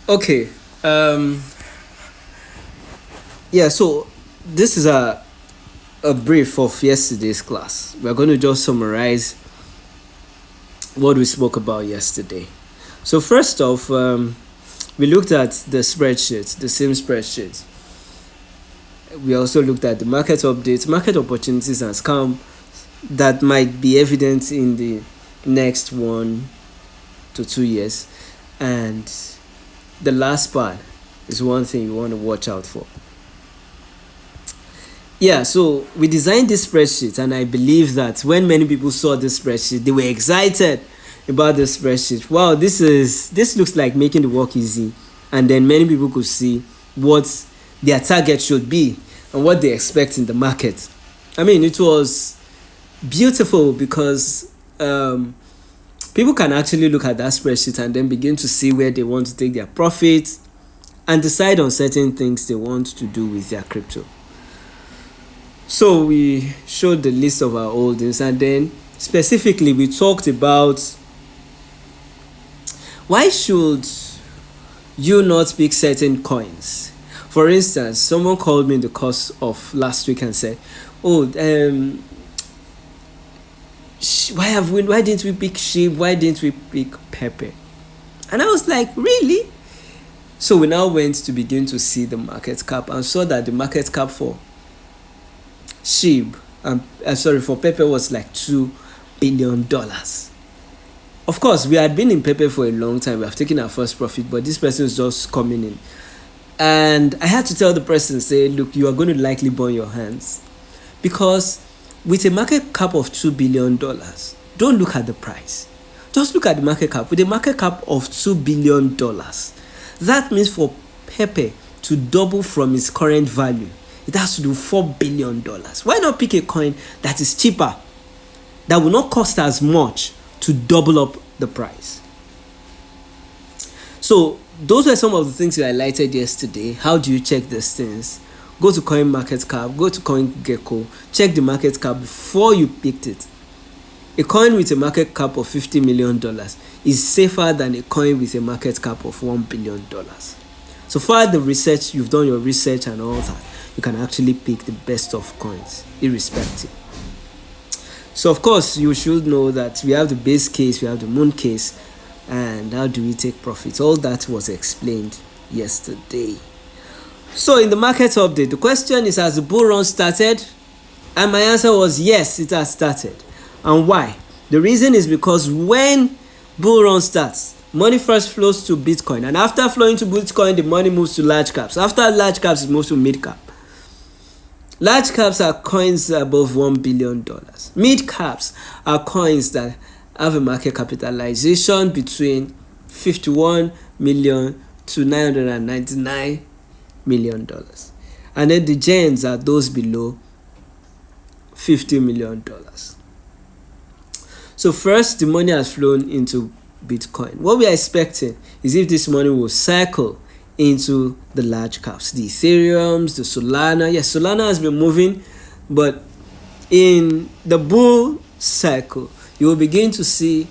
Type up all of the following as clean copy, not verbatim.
Okay. Um, yeah, so this is a brief of yesterday's class. We're going to just summarize what we spoke about yesterday. So, first off, we looked at the spreadsheet, the same spreadsheet. We also looked at the market updates, market opportunities, and scam that might be evident in the next 1 to 2 years. And the last part is one thing you want to watch out for. Yeah, so we designed this spreadsheet, and I believe that when many people saw this spreadsheet, they were excited about the spreadsheet. Wow, this looks like making the work easy, and then many people could see what their target should be and what they expect in the market. I mean, it was beautiful because people can actually look at that spreadsheet and then begin to see where they want to take their profits and decide on certain things they want to do with their crypto. So we showed the list of our holdings, and then specifically we talked about why should you not pick certain coins. For instance, someone called me in the course of last week and said, "Oh, why didn't we pick sheep? Why didn't we pick pepper?" And I was like, "Really?" So we now went to begin to see the market cap and saw that the market cap for sheep for pepper was like $2 billion. Of course, we had been in pepper for a long time. We have taken our first profit, but this person is just coming in. And I had to tell the person, say, look, you are going to likely burn your hands. Because with a market cap of $2 billion, don't look at the price. Just look at the market cap. With a market cap of $2 billion, that means for pepper to double from its current value, it has to do $4 billion. Why not pick a coin that is cheaper, that will not cost as much to double up the price? So those were some of the things we highlighted yesterday. How do you check these things? Go to CoinMarketCap, go to CoinGecko, check the market cap before you picked it. A coin with a market cap of $50 million is safer than a coin with a market cap of $1 billion. So far the research, you've done your research and all that, you can actually pick the best of coins, irrespective. So of course, you should know that we have the base case, we have the moon case, and how do we take profits. All that was explained yesterday. So in the market update, the question is, has the bull run started? And my answer was yes, it has started. And why? The reason is because when bull run starts, money first flows to Bitcoin, and after flowing to Bitcoin, the money moves to large caps. After large caps, it moves to mid cap. Large caps are coins above $1 billion. Mid caps are coins that have a market capitalization between $51 million to $999 million. And then the gems are those below $50 million. So first, the money has flown into Bitcoin. What we are expecting is if this money will cycle into the large caps, the Ethereums, the Solana. Yes, Solana has been moving, but in the bull cycle, you will begin to see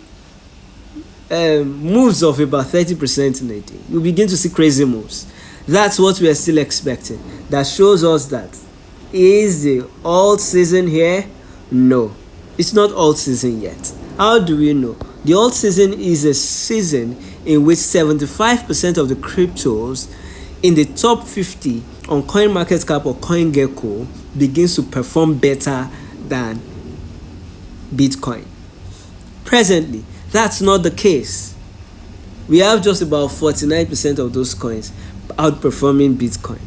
moves of about 30% in a day. You'll begin to see crazy moves. That's what we are still expecting. That shows us that is the alt season here? No, it's not alt season yet. How do we know? The alt season is a season in which 75% of the cryptos in the top 50 on CoinMarketCap or CoinGecko begins to perform better than Bitcoin. Presently, that's not the case. We have just about 49% of those coins outperforming Bitcoin.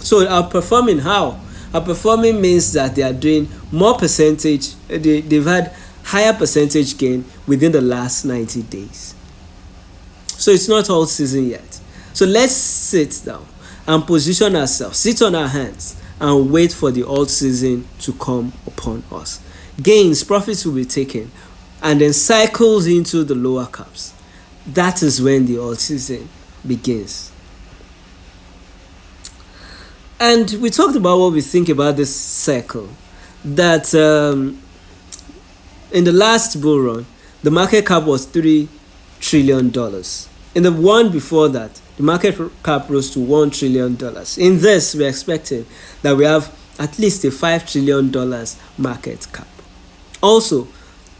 So outperforming how? Outperforming means that they are doing more percentage, they've had higher percentage gain within the last 90 days. So it's not all season yet. So let's sit down and position ourselves, sit on our hands and wait for the alt season to come upon us. Gains, profits will be taken and then cycles into the lower caps. That is when the alt season begins. And we talked about what we think about this cycle. That in the last bull run, the market cap was $3 trillion. In the one before that, the market cap rose to $1 trillion. In this, we expected that we have at least a $5 trillion market cap. Also,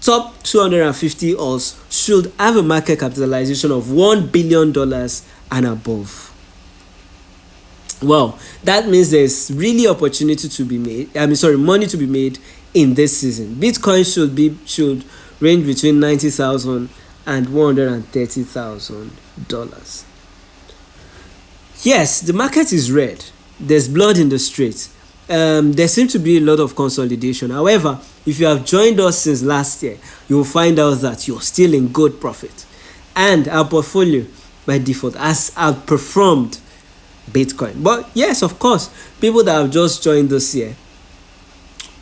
top 250 alts should have a market capitalization of $1 billion and above. Well, that means there's really opportunity to be made. Money to be made in this season. Bitcoin should range between $90,000 and $130,000. Yes, the market is red. There's blood in the streets. There seems to be a lot of consolidation. However, if you have joined us since last year, you will find out that you're still in good profit. And our portfolio, by default, has outperformed Bitcoin. But yes, of course, people that have just joined this year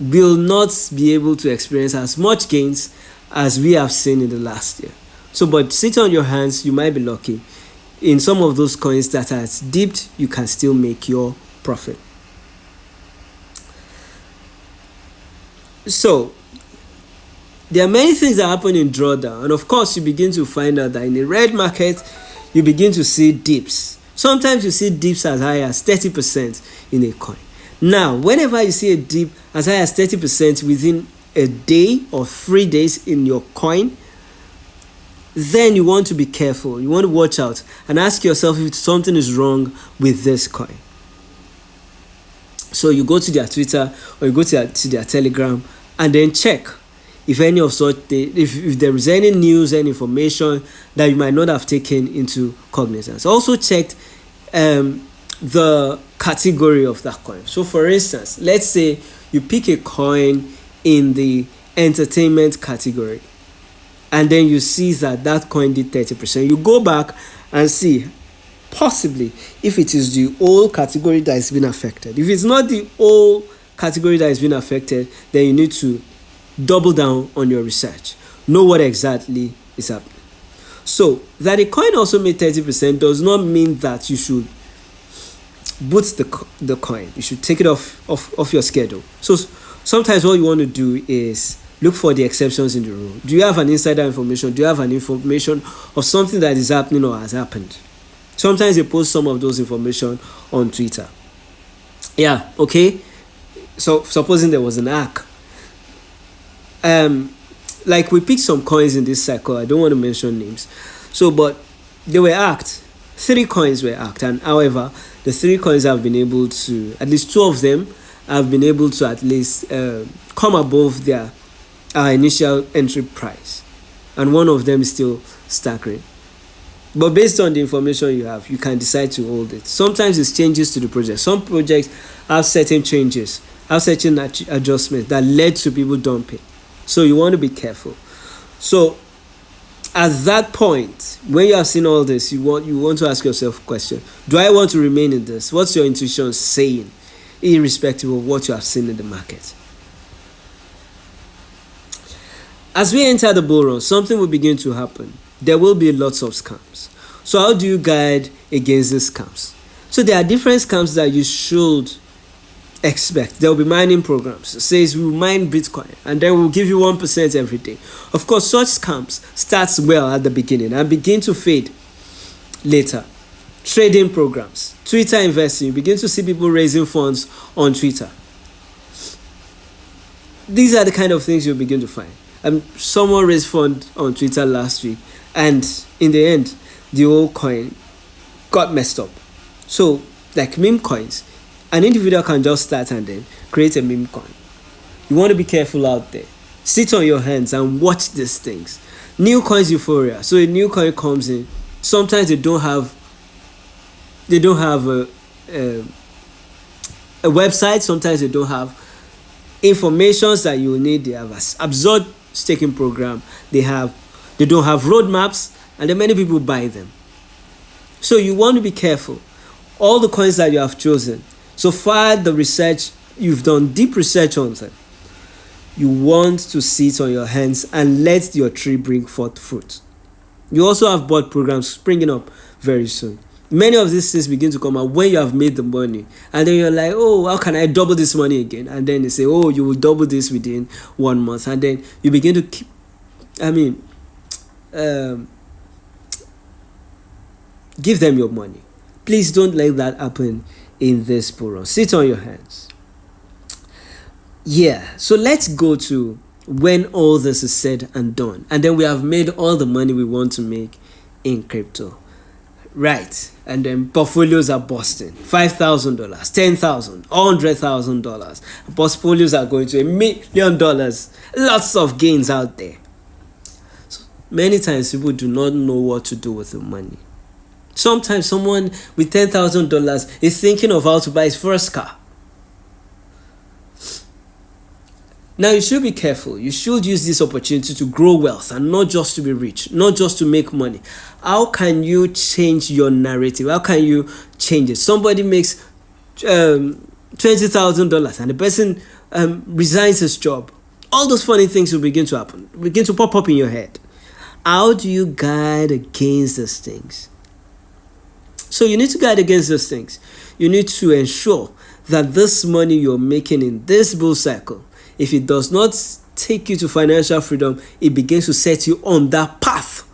will not be able to experience as much gains as we have seen in the last year. So, but sit on your hands, you might be lucky. In some of those coins that has dipped, you can still make your profit. So, there are many things that happen in drawdown, and of course, you begin to find out that in a red market, you begin to see dips. Sometimes you see dips as high as 30% in a coin. Now, whenever you see a dip as high as 30% within a day or 3 days in your coin, then you want to be careful. You want to watch out and ask yourself if something is wrong with this coin. So you go to their Twitter or you go to their Telegram and then check if any of such if there is any news and information that you might not have taken into cognizance. Also check the category of that coin. So for instance, let's say you pick a coin in the entertainment category and then you see that coin did 30%. You go back and see possibly if it is the whole category that has been affected. If it's not the whole category that has been affected, then you need to double down on your research. Know what exactly is happening. So that a coin also made 30% does not mean that you should boot the coin. You should take it off your schedule. So sometimes what you want to do is look for the exceptions in the rule. Do you have an insider information? Do you have an information of something that is happening or has happened? Sometimes they post some of those information on Twitter. Yeah, okay. So supposing there was an hack. Like we picked some coins in this cycle. I don't want to mention names. So, but they were hacked. 3 coins were hacked, and however, the 3 coins have been able to, at least 2 of them have been able to at least come above their initial entry price, and one of them is still staggering. But based on the information you have, you can decide to hold it. Sometimes it's changes to the project. Some projects have certain changes, have certain adjustments that led to people dumping. So you want to be careful. So at that point, when you have seen all this, you want to ask yourself a question. Do I want to remain in this? What's your intuition saying, irrespective of what you have seen in the market? As we enter the bull run, something will begin to happen. There will be lots of scams. So how do you guard against these scams? So there are different scams that you should expect. There will be mining programs. It says we'll mine Bitcoin and then we'll give you 1% every day. Of course, such scams starts well at the beginning and begin to fade later. Trading programs, Twitter investing, you begin to see people raising funds on Twitter. These are the kind of things you'll begin to find. Someone raised fund on Twitter last week, and in the end, the whole coin got messed up. So, like meme coins, an individual can just start and then create a meme coin. You want to be careful out there. Sit on your hands and watch these things. New coins euphoria. So a new coin comes in. Sometimes they don't have a website. Sometimes they don't have information that you need. They have an absurd staking program. They don't have roadmaps, and then many people buy them. So you want to be careful. All the coins that you have chosen, so far the research you've done, deep research on them, you want to sit on your hands and let your tree bring forth fruit. You also have bot programs springing up very soon. Many of these things begin to come out when you have made the money, and then you're like, oh, how can I double this money again? And then they say, oh, you will double this within 1 month, and then you begin to keep Give them your money. Please don't let that happen in this bull run. Sit on your hands. Yeah, so let's go to when all this is said and done, and then we have made all the money we want to make in crypto. Right, and then portfolios are busting. $5,000, $10,000, $100,000. Portfolios are going to $1 million. Lots of gains out there. So many times people do not know what to do with the money. Sometimes someone with $10,000 is thinking of how to buy his first car. Now you should be careful. You should use this opportunity to grow wealth and not just to be rich, not just to make money. How can you change your narrative? How can you change it? Somebody makes $20,000 and the person resigns his job. All those funny things will begin to happen, begin to pop up in your head. How do you guard against these things? So you need to guard against those things. You need to ensure that this money you're making in this bull cycle, if it does not take you to financial freedom, it begins to set you on that path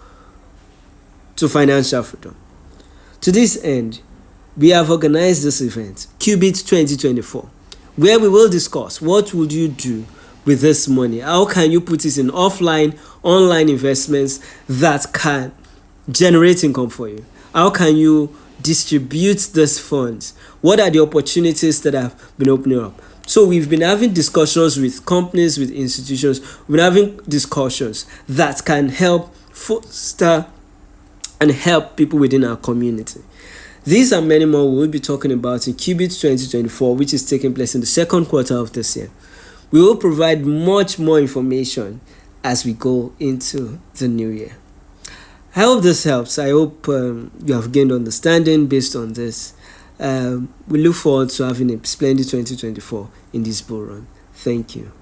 to financial freedom. To this end, we have organized this event, Qubit 2024, where we will discuss what would you do with this money. How can you put it in offline, online investments that can generate income for you? How can you distribute these funds? What are the opportunities that have been opening up? So we've been having discussions with companies, with institutions. We've been having discussions that can help foster and help people within our community. These and many more we will be talking about in Qubit 2024, which is taking place in the second quarter of this year. We will provide much more information as we go into the new year. I hope this helps. I hope you have gained understanding based on this. We look forward to having a splendid 2024 in this bull run. Thank you.